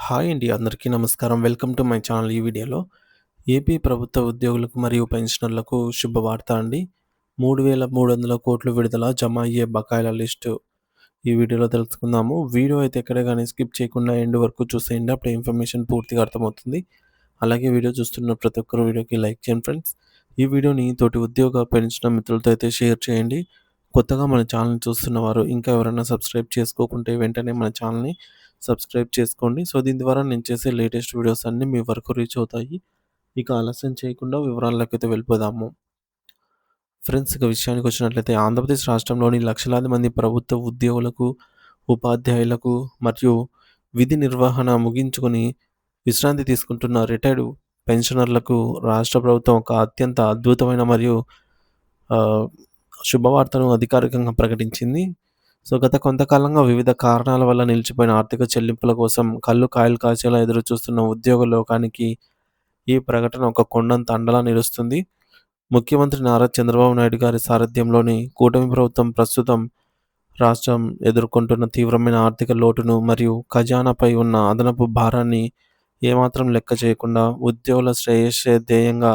Hi అండి. అందరికీ నమస్కారం. Welcome to my channel. ఈ వీడియోలో ఏపీ ప్రభుత్వ ఉద్యోగులకు మరియు పెన్షనర్లకు శుభవార్త అండి. 3,300 కోట్లు విడుదల, జమ అయ్యే బకాయిల లిస్టు ఈ వీడియోలో తెలుసుకుందాము. వీడియో అయితే ఎక్కడ గాని స్కిప్ చేయకుండా ఎండ్ వరకు చూసేయండి. అప్పుడు ఇన్ఫర్మేషన్ పూర్తిగా అర్థమవుతుంది. అలాగే వీడియో చూస్తున్న ప్రతి ఒక్కరు వీడియోకి లైక్ చేయండి ఫ్రెండ్స్. ఈ వీడియోని తోటి ఉద్యోగ పెన్షనర్ మిత్రులతో అయితే షేర్ చేయండి. కొత్తగా మన ఛానల్‌ని చూస్తున్నవారు ఇంకా ఎవరైనా సబ్స్క్రైబ్ చేసుకోకుంటే వెంటనే మన ఛానల్‌ని సబ్స్క్రైబ్ చేసుకోండి. సో, దీని ద్వారా నేను చేసే లేటెస్ట్ వీడియోస్ అన్నీ మీ వరకు రీచ్ అవుతాయి. ఇక ఆలస్యం చేయకుండా వివరాల్లోకైతే వెళ్ళిపోదాము. ఫ్రెండ్స్, ఇక విషయానికొచ్చినట్లయితే ఆంధ్రప్రదేశ్ రాష్ట్రంలోని లక్షలాది మంది ప్రభుత్వ ఉద్యోగులకు, ఉపాధ్యాయులకు మరియు విధి నిర్వహణ ముగించుకొని విశ్రాంతి తీసుకుంటున్న రిటైర్డ్ పెన్షనర్లకు రాష్ట్ర ప్రభుత్వం ఒక అత్యంత అద్భుతమైన మరియు ఆహ్, శుభవార్తను అధికారికంగా ప్రకటించింది. సో, గత కొంతకాలంగా వివిధ కారణాల వల్ల నిలిచిపోయిన ఆర్థిక చెల్లింపుల కోసం కళ్ళు కాయలు కాచేలా ఎదురుచూస్తున్న ఉద్యోగ లోకానికి ఈ ప్రకటన ఒక కొండంత అండలా నిలుస్తుంది. ముఖ్యమంత్రి నారా చంద్రబాబు నాయుడు గారి సారథ్యంలోని కూటమి ప్రభుత్వం ప్రస్తుతం రాష్ట్రం ఎదుర్కొంటున్న తీవ్రమైన ఆర్థిక లోటును మరియు ఖజానాపై ఉన్న అదనపు భారాన్ని ఏమాత్రం లెక్క చేయకుండా ఉద్యోగుల శ్రేయస్సే ధ్యేయంగా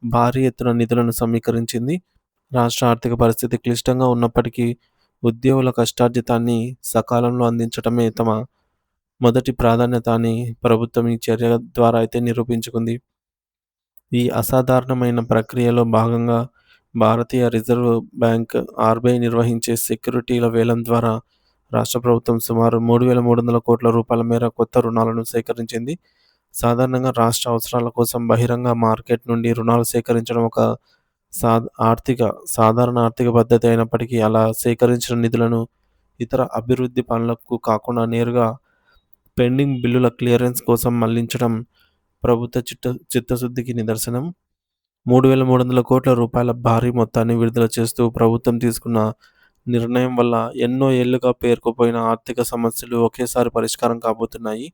భారీ ఎత్తున నిధులను సమీకరించింది. రాష్ట్ర ఆర్థిక పరిస్థితి క్లిష్టంగా ఉన్నప్పటికీ ఉద్యోగుల కష్టార్జితాన్ని సకాలంలో అందించడమే తమ మొదటి ప్రాధాన్యత అని ప్రభుత్వం ఈ చర్య ద్వారా అయితే నిరూపించుకుంది. ఈ అసాధారణమైన ప్రక్రియలో భాగంగా భారతీయ రిజర్వ్ బ్యాంక్ ఆర్‌బీఐ నిర్వహించే సెక్యూరిటీల వేలం ద్వారా రాష్ట్ర ప్రభుత్వం సుమారు 3,300 కోట్ల రూపాయల మేర కొత్త రుణాలను సేకరించింది. సాధారణంగా రాష్ట్ర అవసరాల కోసం బహిరంగ మార్కెట్ నుండి రుణాలు సేకరించడం ఒక ఆర్థిక సాధారణ ఆర్థిక పద్ధతి అయినప్పటికీ అలా సేకరించిన నిధులను ఇతర అభివృద్ధి పనులకు కాకుండా నేరుగా పెండింగ్ బిల్లుల క్లియరెన్స్ కోసం మళ్లించడం ప్రభుత్వ చిత్తశుద్ధికి నిదర్శనం. 3,300 కోట్ల రూపాయల భారీ మొత్తాన్ని విడుదల చేస్తూ ప్రభుత్వం తీసుకున్న నిర్ణయం వల్ల ఎన్నో ఏళ్లుగా పేరుకుపోయిన ఆర్థిక సమస్యలు ఒకేసారి పరిష్కారం కాబోతున్నాయి.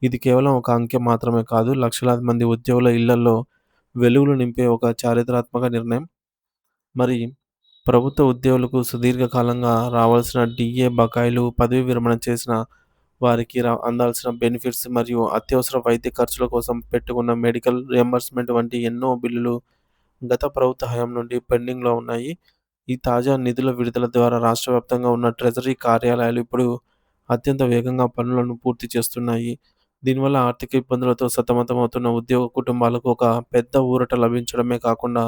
ఇది కేవలం ఒక అంకె మాత్రమే కాదు, లక్షలాది మంది ఉద్యోగుల ఇళ్లల్లో వెలుగులు నింపే ఒక చారిత్రాత్మక నిర్ణయం. మరి ప్రభుత్వ ఉద్యోగులకు సుదీర్ఘకాలంగా రావాల్సిన డీఏ బకాయిలు, పదవీ విరమణ చేసిన వారికి అందాల్సిన బెనిఫిట్స్ మరియు అత్యవసర వైద్య ఖర్చుల కోసం పెట్టుకున్న మెడికల్ రియంబర్స్‌మెంట్ వంటి ఎన్నో బిల్లులు గత ప్రభుత్వ హయాం నుండి పెండింగ్‌లో ఉన్నాయి. ఈ తాజా నిధుల విడుదల ద్వారా రాష్ట్ర వ్యాప్తంగా ఉన్న ట్రెజరీ కార్యాలయాలు ఇప్పుడు అత్యంత వేగంగా పనులను పూర్తి చేస్తున్నాయి. దీనివల్ల ఆర్థిక ఇబ్బందులతో సతమతమవుతున్న ఉద్యోగ కుటుంబాలకు ఒక పెద్ద ఊరట లభించడమే కాకుండా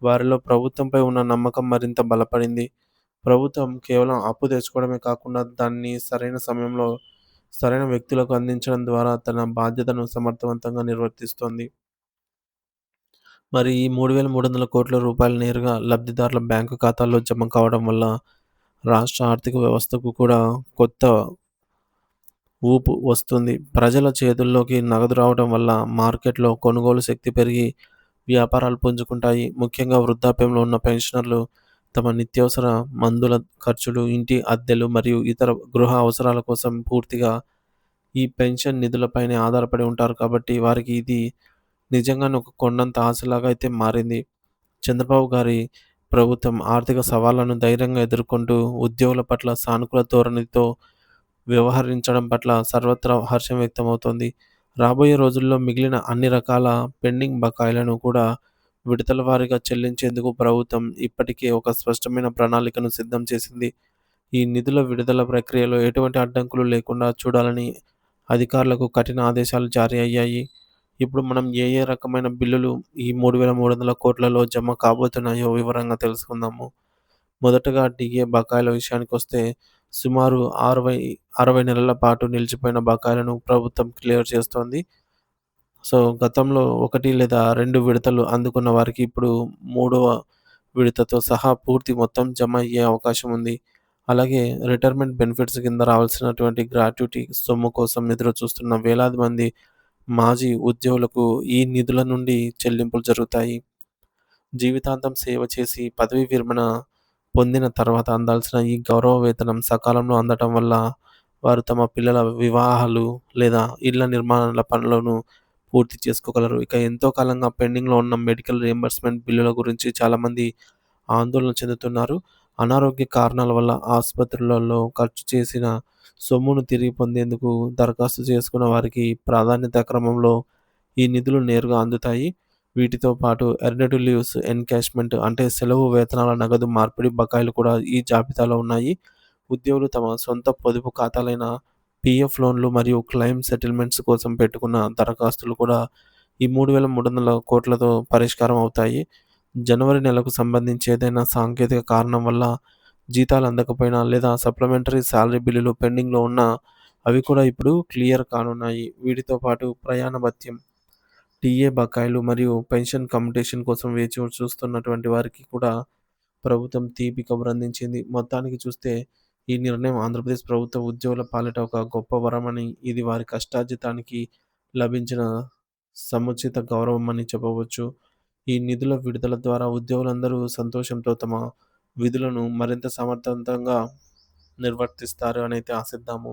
వారిలో ప్రభుత్వంపై ఉన్న నమ్మకం మరింత బలపడింది. ప్రభుత్వం కేవలం అప్పు తెచ్చుకోవడమే కాకుండా దాన్ని సరైన సమయంలో సరైన వ్యక్తులకు అందించడం ద్వారా తన బాధ్యతను సమర్థవంతంగా నిర్వర్తిస్తోంది. మరి ఈ 3,300 కోట్ల రూపాయలు నేరుగా లబ్ధిదారుల బ్యాంకు ఖాతాల్లో జమ కావడం వల్ల రాష్ట్ర ఆర్థిక వ్యవస్థకు కూడా కొత్త ఊపు వస్తుంది. ప్రజల చేతుల్లోకి నగదు రావడం వల్ల మార్కెట్‌లో కొనుగోలు శక్తి పెరిగి వ్యాపారాలు పుంజుకుంటాయి. ముఖ్యంగా వృద్ధాప్యంలో ఉన్న పెన్షనర్లు తమ నిత్యావసర మందుల ఖర్చులు, ఇంటి అద్దెలు మరియు ఇతర గృహ అవసరాల కోసం పూర్తిగా ఈ పెన్షన్ నిధులపైనే ఆధారపడి ఉంటారు కాబట్టి వారికి ఇది నిజంగానే ఒక కొండంత ఆశలాగా అయితే మారింది. చంద్రబాబు గారి ప్రభుత్వం ఆర్థిక సవాళ్లను ధైర్యంగా ఎదుర్కొంటూ ఉద్యోగుల పట్ల సానుకూల ధోరణితో వ్యవహరించడం పట్ల సర్వత్రా హర్షం వ్యక్తమవుతోంది. రాబోయే రోజుల్లో మిగిలిన అన్ని రకాల పెండింగ్ బకాయిలను కూడా విడతల వారీగా చెల్లించేందుకు ప్రభుత్వం ఇప్పటికే ఒక స్పష్టమైన ప్రణాళికను సిద్ధం చేసింది. ఈ నిధుల విడుదల ప్రక్రియలో ఎటువంటి అడ్డంకులు లేకుండా చూడాలని అధికారులకు కఠిన ఆదేశాలు జారీ అయ్యాయి. ఇప్పుడు మనం ఏ ఏ రకమైన బిల్లులు ఈ 3,300 కోట్లలో జమ కాబోతున్నాయో వివరంగా తెలుసుకుందాము. మొదటగా డీఏ బకాయిల విషయానికొస్తే సుమారు 60 నెలల పాటు నిలిచిపోయిన బకాయిలను ప్రభుత్వం క్లియర్ చేస్తోంది. సో, గతంలో 1 లేదా 2 విడతలు అందుకున్న వారికి ఇప్పుడు మూడవ విడతతో సహా పూర్తి మొత్తం జమ అయ్యే అవకాశం ఉంది. అలాగే రిటైర్మెంట్ బెనిఫిట్స్ కింద రావాల్సినటువంటి గ్రాట్యుటీ సొమ్ము కోసం ఎదురు చూస్తున్న వేలాది మంది మాజీ ఉద్యోగులకు ఈ నిధుల నుండి చెల్లింపులు జరుగుతాయి. జీవితాంతం సేవ చేసి పదవీ విరమణ పొందిన తర్వాత అందాల్సిన ఈ గౌరవ వేతనం సకాలంలో అందటం వల్ల వారు తమ పిల్లల వివాహాలు లేదా ఇళ్ల నిర్మాణాల పనులను పూర్తి చేసుకోగలరు. ఇక ఎంతో కాలంగా పెండింగ్‌లో ఉన్న మెడికల్ రియంబర్స్‌మెంట్ బిల్లుల గురించి చాలామంది ఆందోళన చెందుతున్నారు. అనారోగ్య కారణాల వల్ల ఆసుపత్రులలో ఖర్చు చేసిన సొమ్మును తిరిగి పొందేందుకు దరఖాస్తు చేసుకున్న వారికి ప్రాధాన్యత క్రమంలో ఈ నిధులు నేరుగా అందుతాయి. వీటితో పాటు ఎర్నడ్ లీవ్స్ ఎన్‌క్యాష్‌మెంట్ అంటే సెలవు వేతనాల నగదు మార్పిడి బకాయిలు కూడా ఈ జాబితాలో ఉన్నాయి. ఉద్యోగులు తమ సొంత పొదుపు ఖాతాలైన పీఎఫ్ లోన్‌లు మరియు క్లెయిమ్ సెటిల్‌మెంట్స్ కోసం పెట్టుకున్న దరఖాస్తులు కూడా ఈ 3,300,00,00,000తో పరిష్కారం అవుతాయి. జనవరి నెలకు సంబంధించి ఏదైనా సాంకేతిక కారణం వల్ల జీతాలు అందకపోయినా లేదా సప్లిమెంటరీ సాలరీ బిల్లులు పెండింగ్‌లో ఉన్నా అవి కూడా ఇప్పుడు క్లియర్ కానున్నాయి. వీటితో పాటు ప్రయాణ భత్యం, టీఏ బకాయిలు మరియు పెన్షన్ కమ్యుటేషన్ కోసం వేచి చూస్తున్నటువంటి వారికి కూడా ప్రభుత్వం తీపి కబురందించింది. మొత్తానికి చూస్తే ఈ నిర్ణయం ఆంధ్రప్రదేశ్ ప్రభుత్వ ఉద్యోగుల పాలిట ఒక గొప్ప వరమని, ఇది వారి కష్టార్జితానికి లభించిన సముచిత గౌరవమని చెప్పవచ్చు. ఈ నిధుల విడుదల ద్వారా ఉద్యోగులందరూ సంతోషంతో తమ విధులను మరింత సమర్థవంతంగా నిర్వర్తిస్తారు అనైతే ఆశిద్దాము.